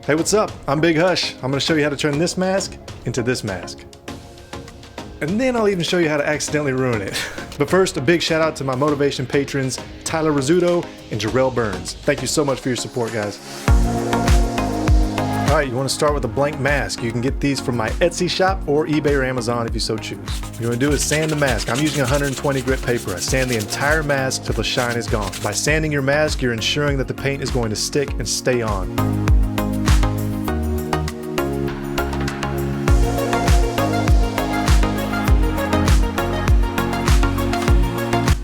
Hey, what's up? I'm Big Hush. I'm gonna show you how to turn this mask into this mask. And then I'll even show you how to accidentally ruin it. But first, a big shout out to my motivation patrons, Tyler Rizzuto and Jarrell Burns. Thank you so much for your support, guys. All right, you want to start with a blank mask. You can get these from my Etsy shop or eBay or Amazon if you so choose. What you want to do is sand the mask. I'm using 120 grit paper. I sand the entire mask till the shine is gone. By sanding your mask, you're ensuring that the paint is going to stick and stay on.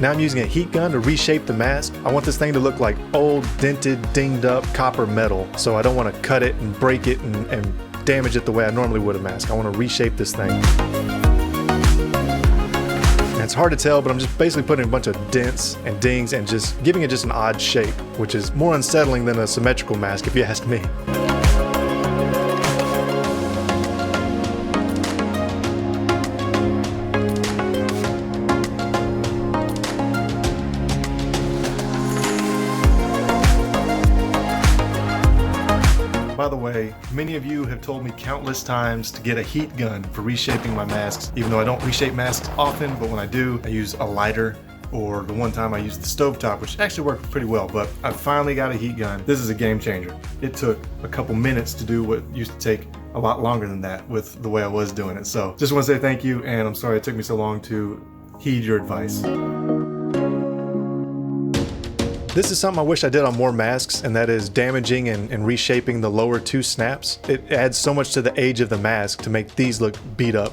Now I'm using a heat gun to reshape the mask. I want this thing to look like old, dented, dinged up copper metal. So I don't want to cut it and break it and damage it the way I normally would a mask. I want to reshape this thing. And it's hard to tell, but I'm just basically putting a bunch of dents and dings and just giving it just an odd shape, which is more unsettling than a symmetrical mask if you ask me. By the way, many of you have told me countless times to get a heat gun for reshaping my masks, even though I don't reshape masks often, but when I do, I use a lighter, or the one time I used the stovetop, which actually worked pretty well, but I finally got a heat gun. This is a game changer. It took a couple minutes to do what used to take a lot longer than that with the way I was doing it. So just want to say thank you, and I'm sorry it took me so long to heed your advice. This is something I wish I did on more masks, and that is damaging and reshaping the lower two snaps. It adds so much to the age of the mask to make these look beat up.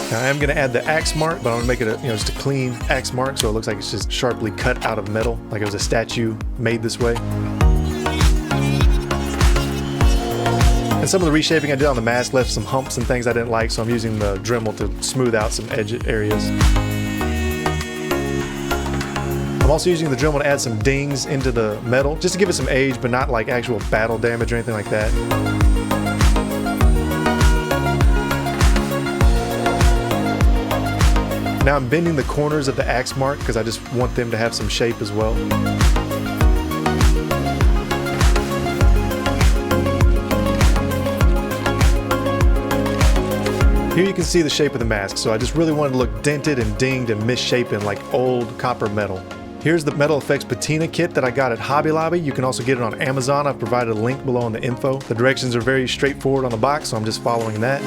Now I am going to add the axe mark, but I'm going to make it just a clean axe mark so it looks like it's just sharply cut out of metal, like it was a statue made this way. And some of the reshaping I did on the mask left some humps and things I didn't like, so I'm using the Dremel to smooth out some edge areas. I'm also using the Dremel to add some dings into the metal, just to give it some age, but not like actual battle damage or anything like that. Now I'm bending the corners of the axe mark because I just want them to have some shape as well. Here you can see the shape of the mask, so I just really wanted to look dented and dinged and misshapen like old copper metal. Here's the Metal Effects Patina kit that I got at Hobby Lobby. You can also get it on Amazon. I've provided a link below in the info. The directions are very straightforward on the box, so I'm just following that.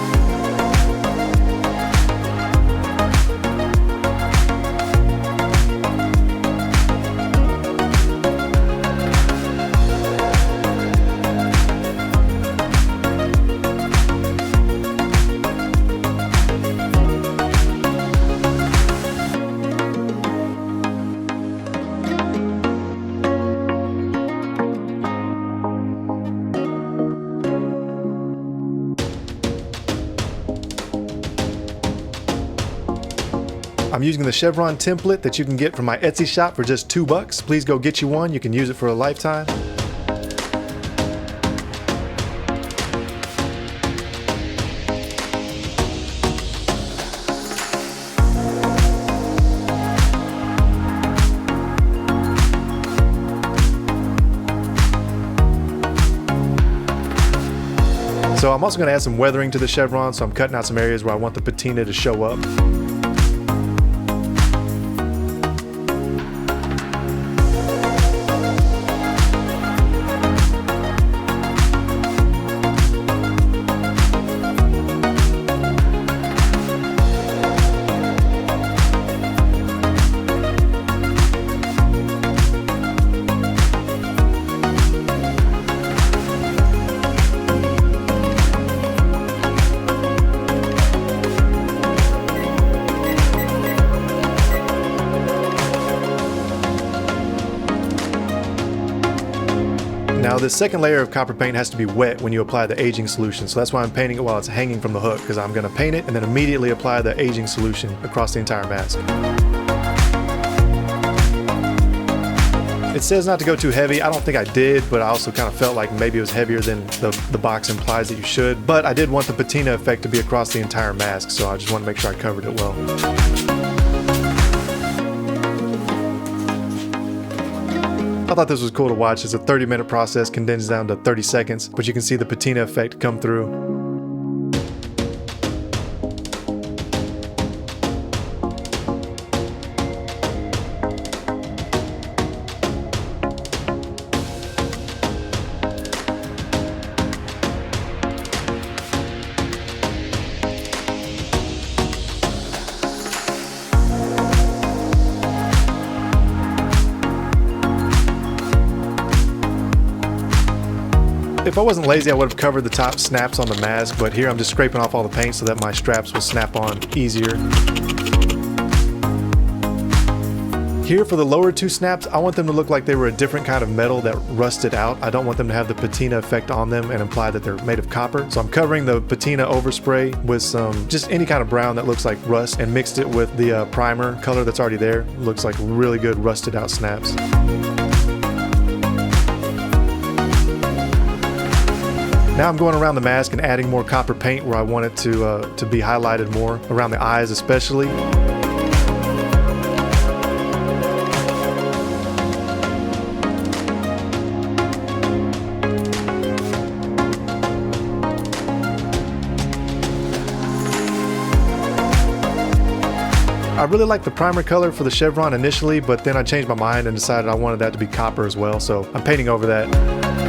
I'm using the Chevron template that you can get from my Etsy shop for just $2. Please go get you one. You can use it for a lifetime. So I'm also going to add some weathering to the Chevron, so I'm cutting out some areas where I want the patina to show up. Now this second layer of copper paint has to be wet when you apply the aging solution, so that's why I'm painting it while it's hanging from the hook, because I'm going to paint it and then immediately apply the aging solution across the entire mask. It says not to go too heavy. I don't think I did, but I also kind of felt like maybe it was heavier than the box implies that you should. But I did want the patina effect to be across the entire mask, so I just want to make sure I covered it well. I thought this was cool to watch. It's a 30-minute process condensed down to 30 seconds, but you can see the patina effect come through. If I wasn't lazy, I would have covered the top snaps on the mask, but here I'm just scraping off all the paint so that my straps will snap on easier. Here for the lower two snaps, I want them to look like they were a different kind of metal that rusted out. I don't want them to have the patina effect on them and imply that they're made of copper. So I'm covering the patina overspray with some, just any kind of brown that looks like rust, and mixed it with the primer color that's already there. It looks like really good rusted out snaps. Now I'm going around the mask and adding more copper paint where I want it to be highlighted more, around the eyes especially. I really liked the primer color for the Chevron initially, but then I changed my mind and decided I wanted that to be copper as well, so I'm painting over that.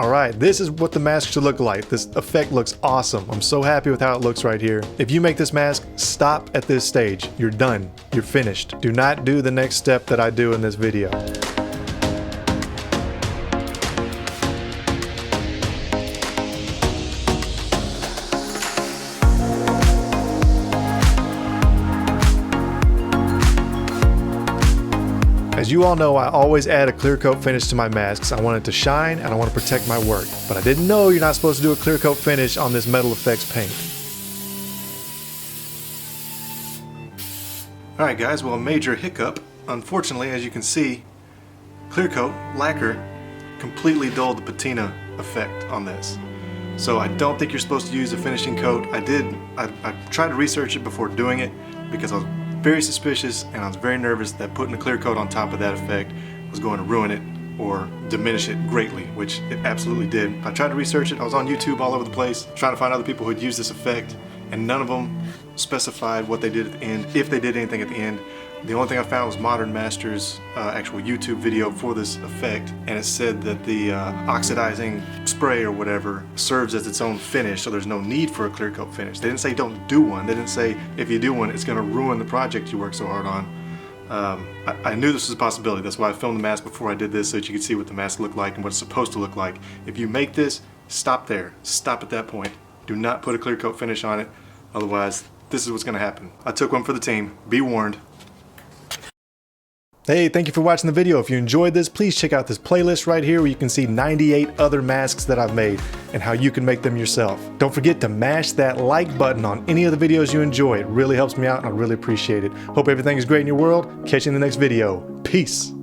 Alright, this is what the mask should look like. This effect looks awesome. I'm so happy with how it looks right here. If you make this mask, stop at this stage. You're done. You're finished. Do not do the next step that I do in this video. As you all know, I always add a clear coat finish to my masks. I want it to shine and I want to protect my work. But I didn't know you're not supposed to do a clear coat finish on this metal effects paint. Alright guys, well, a major hiccup. Unfortunately, as you can see, clear coat, lacquer, completely dulled the patina effect on this. So I don't think you're supposed to use a finishing coat. I tried to research it before doing it because I was very suspicious and I was very nervous that putting a clear coat on top of that effect was going to ruin it or diminish it greatly, which it absolutely did. I tried to research it. I was on YouTube all over the place trying to find other people who had used this effect, and none of them specified what they did at the end, if they did anything at the end. The only thing I found was Modern Master's actual YouTube video for this effect, and it said that the oxidizing spray or whatever serves as its own finish, so there's no need for a clear coat finish. They didn't say don't do one. They didn't say if you do one, it's going to ruin the project you worked so hard on. I knew this was a possibility. That's why I filmed the mask before I did this, so that you could see what the mask looked like and what it's supposed to look like. If you make this, stop there. Stop at that point. Do not put a clear coat finish on it, otherwise this is what's going to happen. I took one for the team. Be warned. Hey, thank you for watching the video. If you enjoyed this, please check out this playlist right here where you can see 98 other masks that I've made and how you can make them yourself. Don't forget to mash that like button on any of the videos you enjoy. It really helps me out and I really appreciate it. Hope everything is great in your world. Catch you in the next video. Peace.